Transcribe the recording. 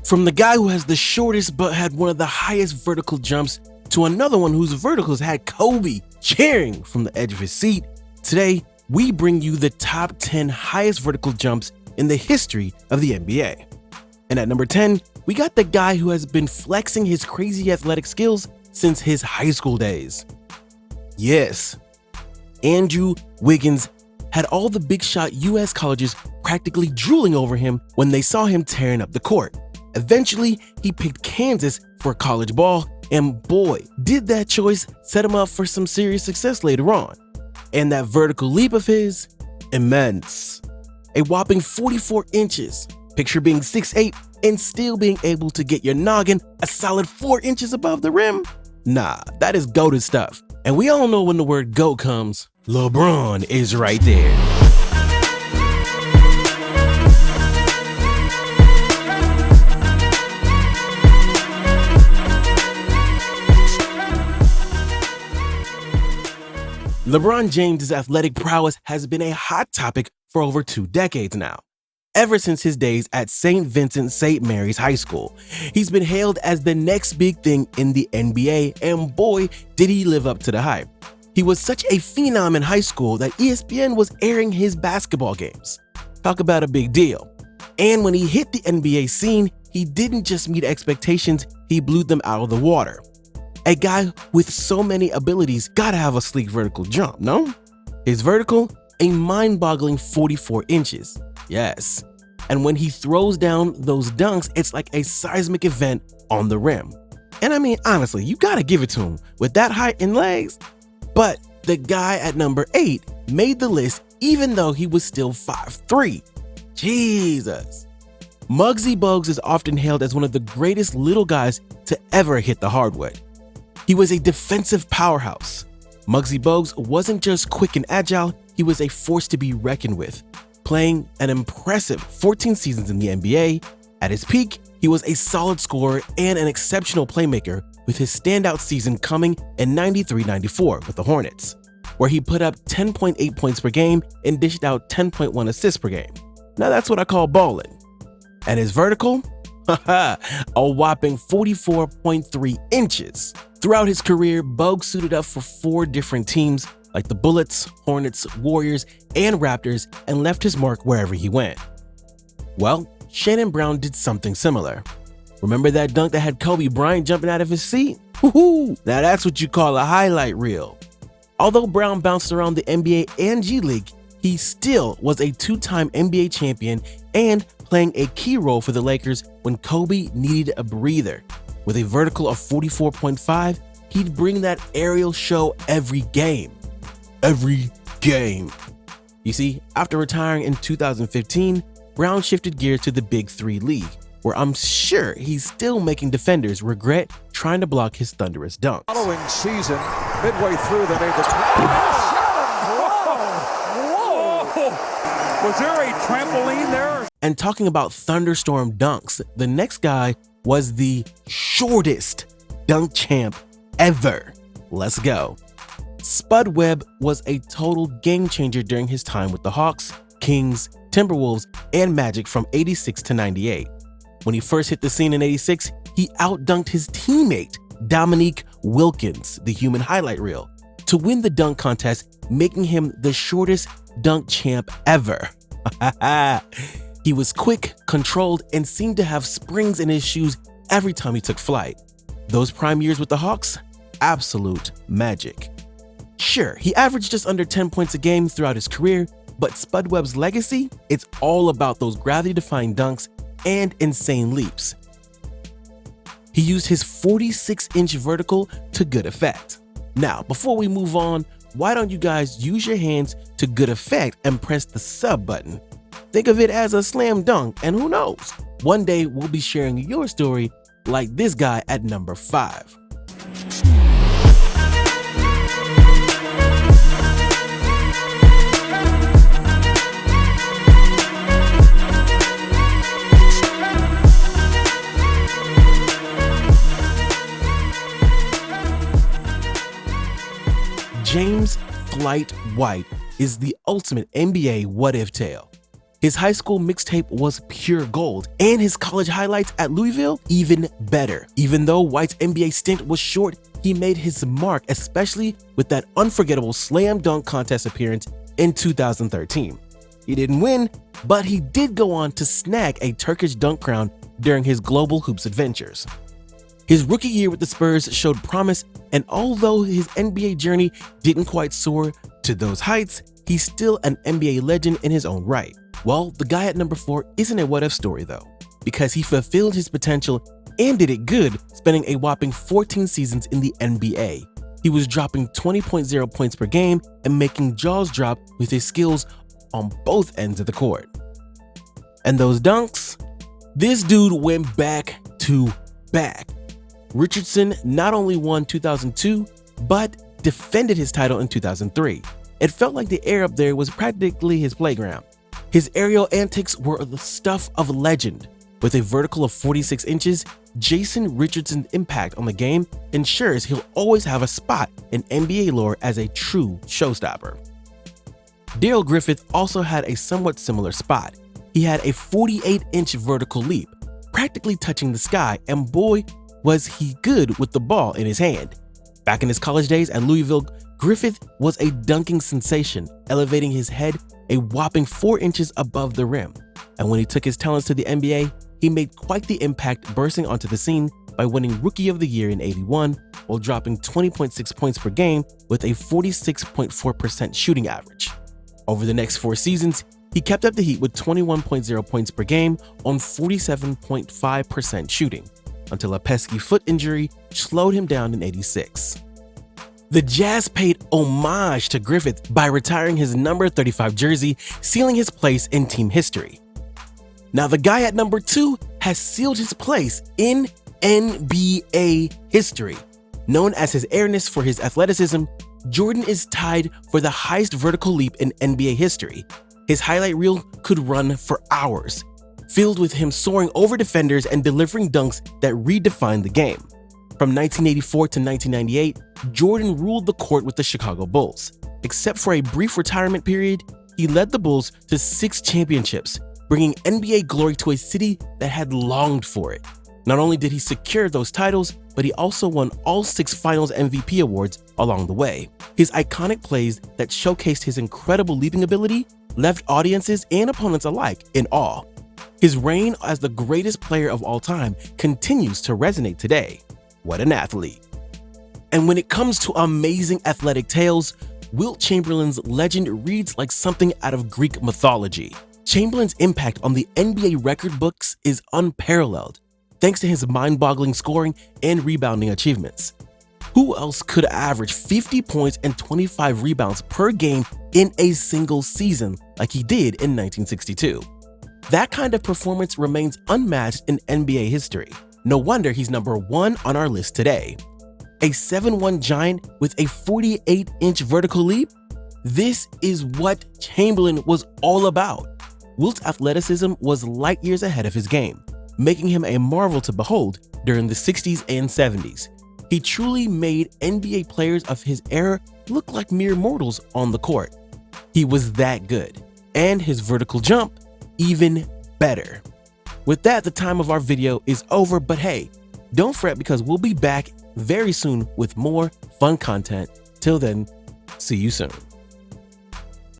From the guy who has the shortest but had one of the highest vertical jumps to another one whose verticals had Kobe cheering from the edge of his seat, today we bring you the top 10 highest vertical jumps in the history of the NBA. And at number 10, we got the guy who has been flexing his crazy athletic skills since his high school days. Yes, Andrew Wiggins had all the big shot US colleges practically drooling over him when they saw him tearing up the court. Eventually, he picked Kansas for college ball, and boy, did that choice set him up for some serious success later on. And that vertical leap of his, immense. A whopping 44 inches. Picture being 6'8" and still being able to get your noggin a solid 4 inches above the rim? Nah, that is goated stuff. And we all know when the word GOAT comes, LeBron is right there. LeBron James' athletic prowess has been a hot topic for over 2 decades now. Ever since his days at St. Vincent St. Mary's High School, he's been hailed as the next big thing in the NBA, and boy, did he live up to the hype. He was such a phenom in high school that ESPN was airing his basketball games. Talk about a big deal. And when he hit the NBA scene, he didn't just meet expectations, he blew them out of the water. A guy with so many abilities gotta have a sleek vertical jump, no? His vertical, a mind-boggling 44 inches. Yes. And when he throws down those dunks, it's like a seismic event on the rim. And I mean, honestly, you gotta give it to him. With that height and legs. But the guy at number 8 made the list even though he was still 5'3". Jesus. Muggsy Bogues is often hailed as one of the greatest little guys to ever hit the hardwood. He was a defensive powerhouse. Muggsy Bogues wasn't just quick and agile, he was a force to be reckoned with. Playing an impressive 14 seasons in the NBA, at his peak, he was a solid scorer and an exceptional playmaker, with his standout season coming in 93-94 with the Hornets, where he put up 10.8 points per game and dished out 10.1 assists per game. Now that's what I call ballin'. And his vertical? A whopping 44.3 inches. Throughout his career, Bogues suited up for 4 different teams like the Bullets, Hornets, Warriors, and Raptors, and left his mark wherever he went. Well, Shannon Brown did something similar. Remember that dunk that had Kobe Bryant jumping out of his seat? Woohoo! Now that's what you call a highlight reel. Although Brown bounced around the NBA and G League, he still was a 2-time NBA champion and playing a key role for the Lakers when Kobe needed a breather. With a vertical of 44.5, he'd bring that aerial show every game. Every game. You see, after retiring in 2015, Brown shifted gears to the Big 3 League, where I'm sure he's still making defenders regret trying to block his thunderous dunks. Following season, midway through, they made the Whoa! Was there a trampoline there? And talking about thunderstorm dunks, the next guy was the shortest dunk champ ever. Let's go. Spud Webb was a total game changer during his time with the Hawks, Kings, Timberwolves, and Magic from 86 to 98. When he first hit the scene in 86, he outdunked his teammate, Dominique Wilkins, the human highlight reel, to win the dunk contest, making him the shortest dunk champ ever. He was quick, controlled, and seemed to have springs in his shoes every time he took flight. Those prime years with the Hawks? Absolute magic. Sure, he averaged just under 10 points a game throughout his career, but Spud Webb's legacy? It's all about those gravity-defying dunks and insane leaps. He used his 46-inch vertical to good effect. Now, before we move on, why don't you guys use your hands to good effect and press the sub button? Think of it as a slam dunk, and who knows? One day we'll be sharing your story like this guy at number 5. James Flight White is the ultimate NBA what-if tale. His high school mixtape was pure gold, and his college highlights at Louisville even better. Even though White's NBA stint was short, he made his mark, especially with that unforgettable slam dunk contest appearance in 2013. He didn't win, but he did go on to snag a Turkish dunk crown during his Global Hoops adventures. His rookie year with the Spurs showed promise, and although his NBA journey didn't quite soar to those heights, he's still an NBA legend in his own right. Well, the guy at number 4 isn't a what-if story though, because he fulfilled his potential and did it good, spending a whopping 14 seasons in the NBA. He was dropping 20.0 points per game and making jaws drop with his skills on both ends of the court. And those dunks? This dude went back to back. Richardson not only won 2002, but defended his title in 2003. It felt like the air up there was practically his playground. His aerial antics were the stuff of legend. With a vertical of 46 inches, Jason Richardson's impact on the game ensures he'll always have a spot in NBA lore as a true showstopper. Darrell Griffith also had a somewhat similar spot. He had a 48-inch vertical leap, practically touching the sky, and boy, was he good with the ball in his hand. Back in his college days at Louisville, Griffith was a dunking sensation, elevating his head a whopping 4 inches above the rim. And when he took his talents to the NBA, he made quite the impact, bursting onto the scene by winning Rookie of the Year in '81 while dropping 20.6 points per game with a 46.4% shooting average. Over the next 4 seasons, he kept up the heat with 21.0 points per game on 47.5% shooting, until a pesky foot injury slowed him down in '86. The Jazz paid homage to Griffith by retiring his number 35 jersey, sealing his place in team history. Now the guy at number 2 has sealed his place in NBA history. Known as his airness for his athleticism, Jordan is tied for the highest vertical leap in NBA history. His highlight reel could run for hours, filled with him soaring over defenders and delivering dunks that redefined the game. From 1984 to 1998, Jordan ruled the court with the Chicago Bulls. Except for a brief retirement period, he led the Bulls to 6 championships, bringing NBA glory to a city that had longed for it. Not only did he secure those titles, but he also won all 6 Finals MVP awards along the way. His iconic plays that showcased his incredible leaping ability left audiences and opponents alike in awe. His reign as the greatest player of all time continues to resonate today. What an athlete. And when it comes to amazing athletic tales, Wilt Chamberlain's legend reads like something out of Greek mythology. Chamberlain's impact on the NBA record books is unparalleled, thanks to his mind-boggling scoring and rebounding achievements. Who else could average 50 points and 25 rebounds per game in a single season like he did in 1962? That kind of performance remains unmatched in NBA history. No wonder he's number 1 on our list today. A 7'1" giant with a 48-inch vertical leap? This is what Chamberlain was all about. Wilt's athleticism was light years ahead of his game, making him a marvel to behold during the 60s and 70s. He truly made NBA players of his era look like mere mortals on the court. He was that good, and his vertical jump even better. With that, the time of our video is over, but hey, don't fret because we'll be back very soon with more fun content. Till then, see you soon.